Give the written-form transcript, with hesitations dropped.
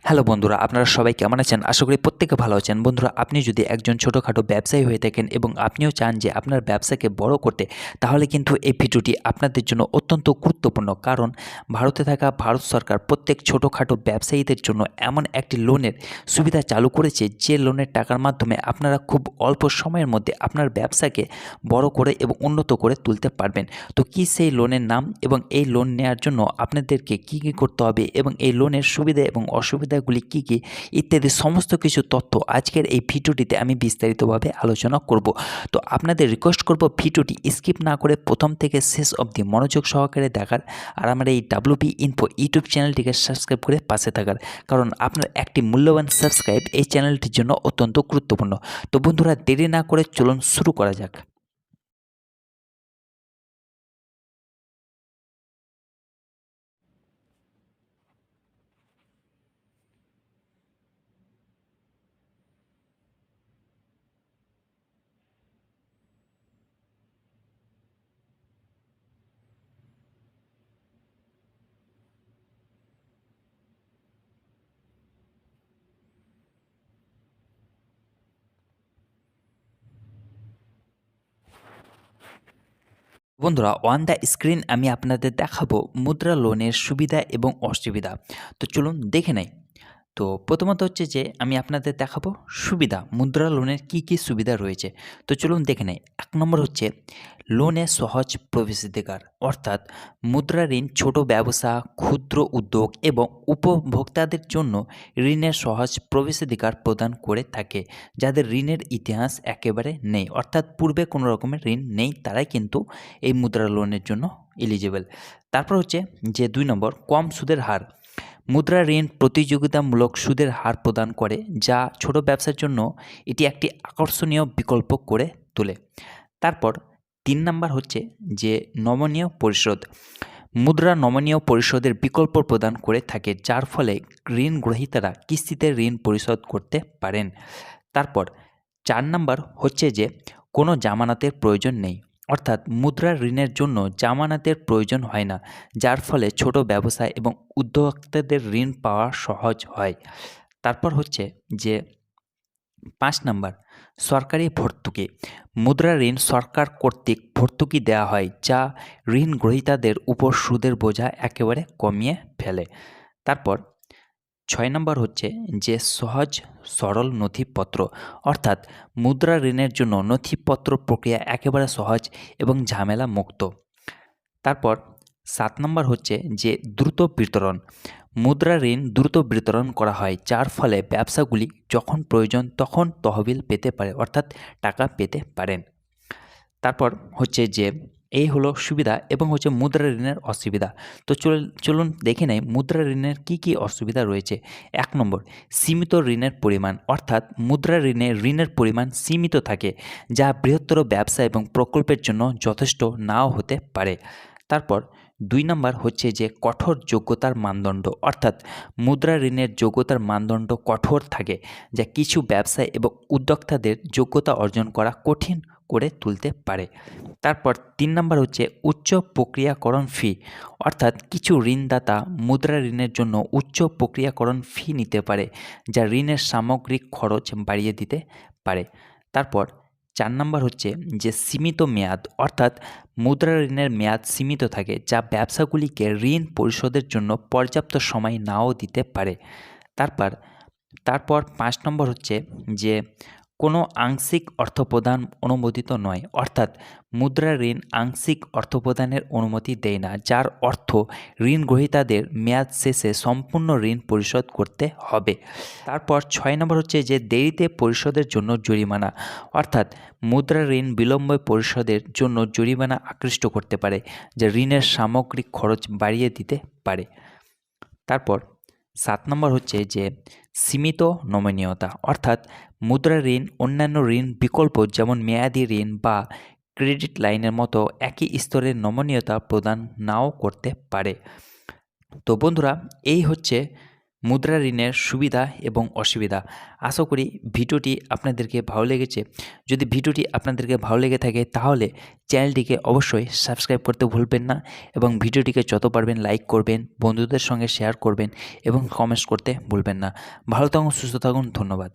Hello বন্ধুরা, আপনারা সবাই কেমন আছেন? আশা করি প্রত্যেকে ভালো আছেন। বন্ধুরা, আপনি যদি একজন ছোটোখাটো ব্যবসায়ী হয়ে থাকেন এবং আপনিও চান যে আপনার ব্যবসাকে বড় করতে, তাহলে কিন্তু এই ভিডিওটি আপনাদের জন্য অত্যন্ত গুরুত্বপূর্ণ। কারণ ভারতে থাকা ভারত সরকার প্রত্যেক ছোটোখাটো ব্যবসায়ীদের জন্য এমন একটি লোনের সুবিধা চালু করেছে, যে লোনের টাকার মাধ্যমে আপনারা খুব অল্প সময়ের মধ্যে আপনার ব্যবসাকে বড় করে এবং উন্নত করে তুলতে পারবেন। তো কী সেই লোনের নাম এবং এই লোন নেওয়ার জন্য আপনাদেরকে কী করতে হবে এবং এই লোনের সুবিধা এবং অসুবিধাগুলি কী ইত্যাদি সমস্ত কিছু তথ্য আজকের এই ভিডিওটিতে আমি বিস্তারিতভাবে আলোচনা করব। তো আপনাদের রিকোয়েস্ট করব ভিডিওটি স্কিপ না করে প্রথম থেকে শেষ অবধি মনোযোগ সহকারে দেখার, আর আমার এই WP ইনফো ইউটিউব চ্যানেলটিকে সাবস্ক্রাইব করে পাশে থাকার, কারণ আপনার একটি মূল্যবান সাবস্ক্রাইব এই চ্যানেলটির জন্য অত্যন্ত গুরুত্বপূর্ণ। তো বন্ধুরা, দেরি না করে চলুন শুরু করা যাক। বন্ধুরা, অন দ্য স্ক্রিন আমি আপনাদের দেখাবো মুদ্রা লোনের সুবিধা এবং অসুবিধা। তো চলুন দেখে নেই। তো প্রথমত হচ্ছে যে আমি আপনাদের দেখাবো সুবিধা, মুদ্রা লোনের কি সুবিধা রয়েছে। তো চলুন দেখে নেই। ১ নম্বর হচ্ছে লোনের সহজ প্রবেশাধিকার, অর্থাৎ মুদ্রা ঋণ ছোট ব্যবসা, ক্ষুদ্র উদ্যোগ এবং উপভোক্তাদের জন্য ঋণের সহজ প্রবেশাধিকার প্রদান করে থাকে, যাদের ঋণের ইতিহাস একেবারে নেই, অর্থাৎ পূর্বে কোনো রকমের ঋণ নেই, তারাই কিন্তু এই মুদ্রা লোনের জন্য এলিজিবল। তারপর হচ্ছে যে ২ নম্বর কম সুদের হার। মুদ্রা ঋণ প্রতিযোগিতামূলক সুদের হার প্রদান করে, যা ছোট ব্যবসার জন্য এটি একটি আকর্ষণীয় বিকল্প করে তোলে। তারপর ৩ নাম্বার হচ্ছে যে নমনীয় পরিশোধ। মুদ্রা নমনীয় পরিশোধের বিকল্প প্রদান করে থাকে, যার ফলে ঋণ গ্রহীতারা কিস্তিতে ঋণ পরিশোধ করতে পারেন। তারপর ৪ নাম্বার হচ্ছে যে কোনো জামানতের প্রয়োজন নেই, অর্থাৎ মুদ্রা ঋণের জন্য জামানতের প্রয়োজন হয় না, যার ফলে ছোট ব্যবসায় এবং উদ্যোক্তাদের ঋণ পাওয়া সহজ হয়। তারপর হচ্ছে যে ৫ নাম্বার সরকারি ভর্তুকি। মুদ্রা ঋণ সরকার কর্তৃক ভর্তুকি দেওয়া হয়, যা ঋণ গ্রহীতাদের উপর সুদের বোঝা একেবারে কমিয়ে ফেলে। তারপর ৬ নম্বর হচ্ছে যে সহজ সরল নথিপত্র, অর্থাৎ মুদ্রা ঋণের জন্য নথিপত্র প্রক্রিয়া একেবারে সহজ এবং ঝামেলা মুক্ত। তারপর ৭ নম্বর হচ্ছে যে দ্রুত বিতরণ। মুদ্রা ঋণ দ্রুত বিতরণ করা হয়, যার ফলে ব্যবসাগুলি যখন প্রয়োজন তখন তহবিল পেতে পারে, অর্থাৎ টাকা পেতে পারেন। তারপর হচ্ছে যে এই হলো সুবিধা এবং হচ্ছে মুদ্রা ঋণের অসুবিধা। তো চলুন দেখে নেই মুদ্রা ঋণের কি অসুবিধা রয়েছে। ১ নম্বর সীমিত ঋণের পরিমাণ, অর্থাৎ মুদ্রা ঋণের পরিমাণ সীমিত থাকে, যা বৃহত্তর ব্যবসা এবং প্রকল্পের জন্য যথেষ্ট নাও হতে পারে। তারপর ২ নম্বর হচ্ছে যে কঠোর যোগ্যতার মানদণ্ড, অর্থাৎ মুদ্রা ঋণের যোগ্যতার মানদণ্ড কঠোর থাকে, যা কিছু ব্যবসায় এবং উদ্যোক্তাদের যোগ্যতা অর্জন করা কঠিন করে তুলতে পারে। তারপর ৩ নম্বর হচ্ছে উচ্চ প্রক্রিয়াকরণ ফি, অর্থাৎ কিছু ঋণদাতা মুদ্রা ঋণের জন্য উচ্চ প্রক্রিয়াকরণ ফি নিতে পারে, যা ঋণের সামগ্রিক খরচ বাড়িয়ে দিতে পারে। তারপর ৪ নম্বর হচ্ছে যে সীমিত মেয়াদ, অর্থাৎ মুদ্রা ঋণের মেয়াদ সীমিত থাকে, যা ব্যবসাগুলিকে ঋণ পরিশোধের জন্য পর্যাপ্ত সময় নাও দিতে পারে। তারপর ৫ নম্বর হচ্ছে যে কোনো আংশিক অর্থপ্রদান অনুমোদিত নয়, অর্থাৎ মুদ্রা ঋণ আংশিক অর্থপ্রদানের অনুমতি দেয় না, যার অর্থ ঋণ গ্রহীতাদের মেয়াদ শেষে সম্পূর্ণ ঋণ পরিশোধ করতে হবে। তারপর ৬ নম্বর হচ্ছে যে দেরিতে পরিশোধের জন্য জরিমানা, অর্থাৎ মুদ্রা ঋণ বিলম্বে পরিশোধের জন্য জরিমানা আকৃষ্ট করতে পারে, যা ঋণের সামগ্রিক খরচ বাড়িয়ে দিতে পারে। তারপর ৭ নম্বর হচ্ছে যে সীমিত নমনীয়তা, অর্থাৎ মুদ্রা ঋণ অন্যান্য ঋণ বিকল্প যেমন মেয়াদি ঋণ বা ক্রেডিট লাইনের মতো একই স্তরের নমনীয়তা প্রদান নাও করতে পারে। তো বন্ধুরা, এই হচ্ছে মুদ্রা ঋণের সুবিধা এবং অসুবিধা। আশা করি ভিডিওটি আপনাদেরকে ভালো লেগেছে। যদি ভিডিওটি আপনাদেরকে ভালো লেগে থাকে তাহলে চ্যানেলটিকে অবশ্যই সাবস্ক্রাইব করতে ভুলবেন না এবং ভিডিওটিকে যত পারবেন লাইক করবেন, বন্ধুদের সঙ্গে শেয়ার করবেন এবং কমেন্টস করতে ভুলবেন না। ভালো থাকুন, সুস্থ থাকুন, ধন্যবাদ।